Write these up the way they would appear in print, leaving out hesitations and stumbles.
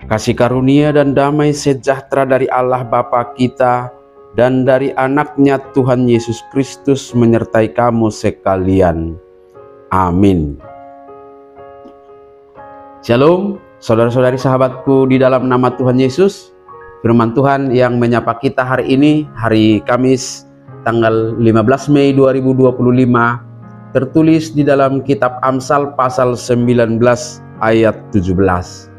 Kasih karunia dan damai sejahtera dari Allah Bapa kita dan dari anaknya Tuhan Yesus Kristus menyertai kamu sekalian. Amin. Shalom, saudara-saudari sahabatku di dalam nama Tuhan Yesus. Firman Tuhan yang menyapa kita hari ini, hari Kamis, tanggal 15 Mei 2025, tertulis di dalam kitab Amsal pasal 19 ayat 17.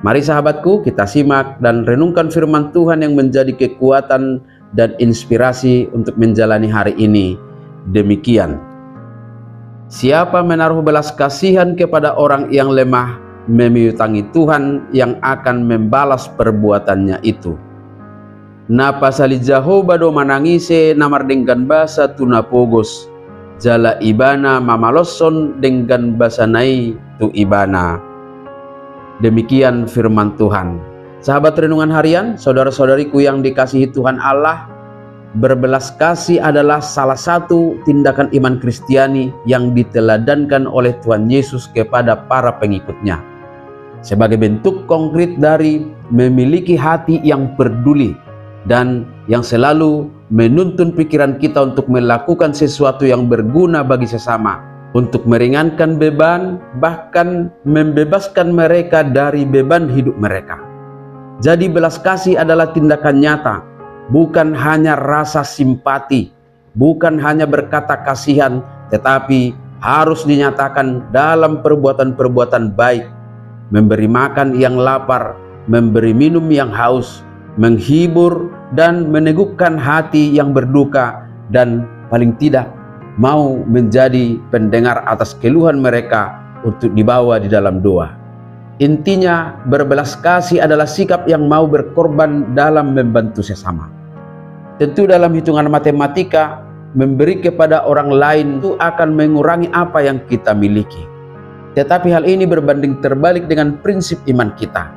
Mari sahabatku, kita simak dan renungkan firman Tuhan yang menjadi kekuatan dan inspirasi untuk menjalani hari ini. Demikian, siapa menaruh belas kasihan kepada orang yang lemah, memiutangi Tuhan yang akan membalas perbuatannya itu. Napa sali Jehovah do manangise namar dengan bahasa tunapogos, jala ibana mamaloson dengan basanai tu ibana. Demikian firman Tuhan. Sahabat renungan harian, saudara-saudariku yang dikasihi Tuhan Allah, berbelas kasih adalah salah satu tindakan iman Kristiani yang diteladankan oleh Tuhan Yesus kepada para pengikutnya. Sebagai bentuk konkret dari memiliki hati yang peduli dan yang selalu menuntun pikiran kita untuk melakukan sesuatu yang berguna bagi sesama, untuk meringankan beban, bahkan membebaskan mereka dari beban hidup mereka. Jadi belas kasih adalah tindakan nyata, bukan hanya rasa simpati, bukan hanya berkata kasihan, tetapi harus dinyatakan dalam perbuatan-perbuatan baik, memberi makan yang lapar, memberi minum yang haus, menghibur dan meneguhkan hati yang berduka, dan paling tidak mau menjadi pendengar atas keluhan mereka untuk dibawa di dalam doa. Intinya, berbelas kasih adalah sikap yang mau berkorban dalam membantu sesama. Tentu dalam hitungan matematika, memberi kepada orang lain itu akan mengurangi apa yang kita miliki. Tetapi hal ini berbanding terbalik dengan prinsip iman kita.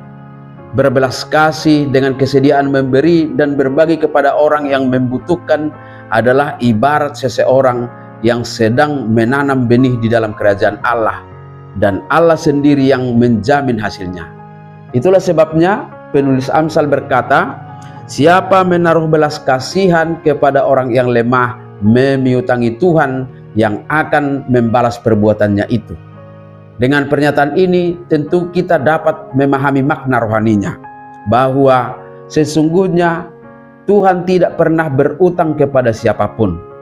Berbelas kasih dengan kesediaan memberi dan berbagi kepada orang yang membutuhkan adalah ibarat seseorang yang sedang menanam benih di dalam kerajaan Allah, dan Allah sendiri yang menjamin hasilnya. Itulah sebabnya penulis Amsal berkata, siapa menaruh belas kasihan kepada orang yang lemah, memiutangi Tuhan yang akan membalas perbuatannya itu. Dengan pernyataan ini tentu kita dapat memahami makna rohaninya, bahwa sesungguhnya Tuhan tidak pernah berutang kepada siapapun.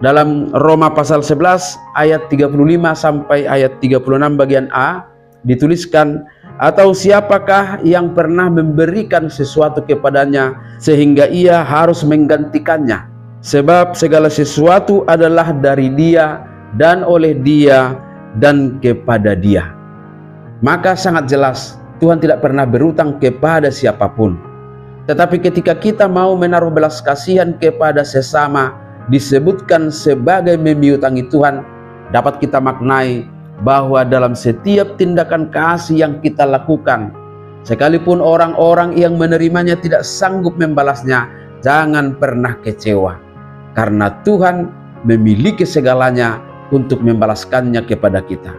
Dalam Roma pasal 11 ayat 35 sampai ayat 36 bagian A dituliskan, atau siapakah yang pernah memberikan sesuatu kepadanya sehingga ia harus menggantikannya? Sebab segala sesuatu adalah dari Dia dan oleh Dia dan kepada Dia. Maka sangat jelas Tuhan tidak pernah berutang kepada siapapun. Tetapi ketika kita mau menaruh belas kasihan kepada sesama, disebutkan sebagai memiutangi Tuhan, dapat kita maknai bahwa dalam setiap tindakan kasih yang kita lakukan, sekalipun orang-orang yang menerimanya tidak sanggup membalasnya, jangan pernah kecewa, karena Tuhan memiliki segalanya untuk membalaskannya kepada kita.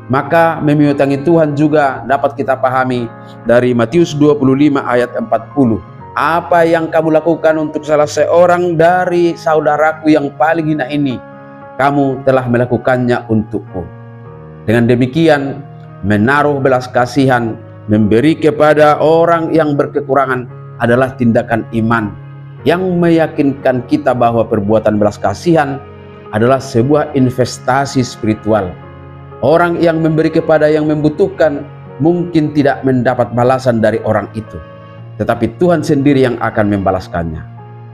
Maka memiutangi Tuhan juga dapat kita pahami dari Matius 25 ayat 40. Apa yang kamu lakukan untuk salah seorang dari saudaraku yang paling hina ini, kamu telah melakukannya untukku. Dengan demikian, menaruh belas kasihan, memberi kepada orang yang berkekurangan adalah tindakan iman yang meyakinkan kita bahwa perbuatan belas kasihan adalah sebuah investasi spiritual. Orang yang memberi kepada yang membutuhkan mungkin tidak mendapat balasan dari orang itu, tetapi Tuhan sendiri yang akan membalaskannya.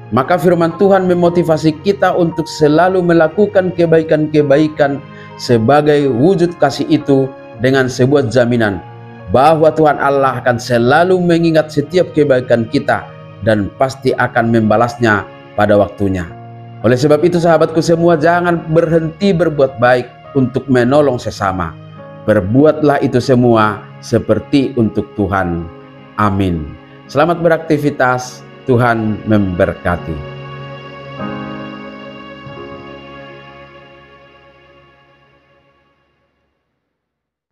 Maka firman Tuhan memotivasi kita untuk selalu melakukan kebaikan-kebaikan sebagai wujud kasih itu, dengan sebuah jaminan bahwa Tuhan Allah akan selalu mengingat setiap kebaikan kita dan pasti akan membalasnya pada waktunya. Oleh sebab itu sahabatku semua, jangan berhenti berbuat baik untuk menolong sesama. Berbuatlah itu semua seperti untuk Tuhan. Amin. Selamat beraktivitas, Tuhan memberkati.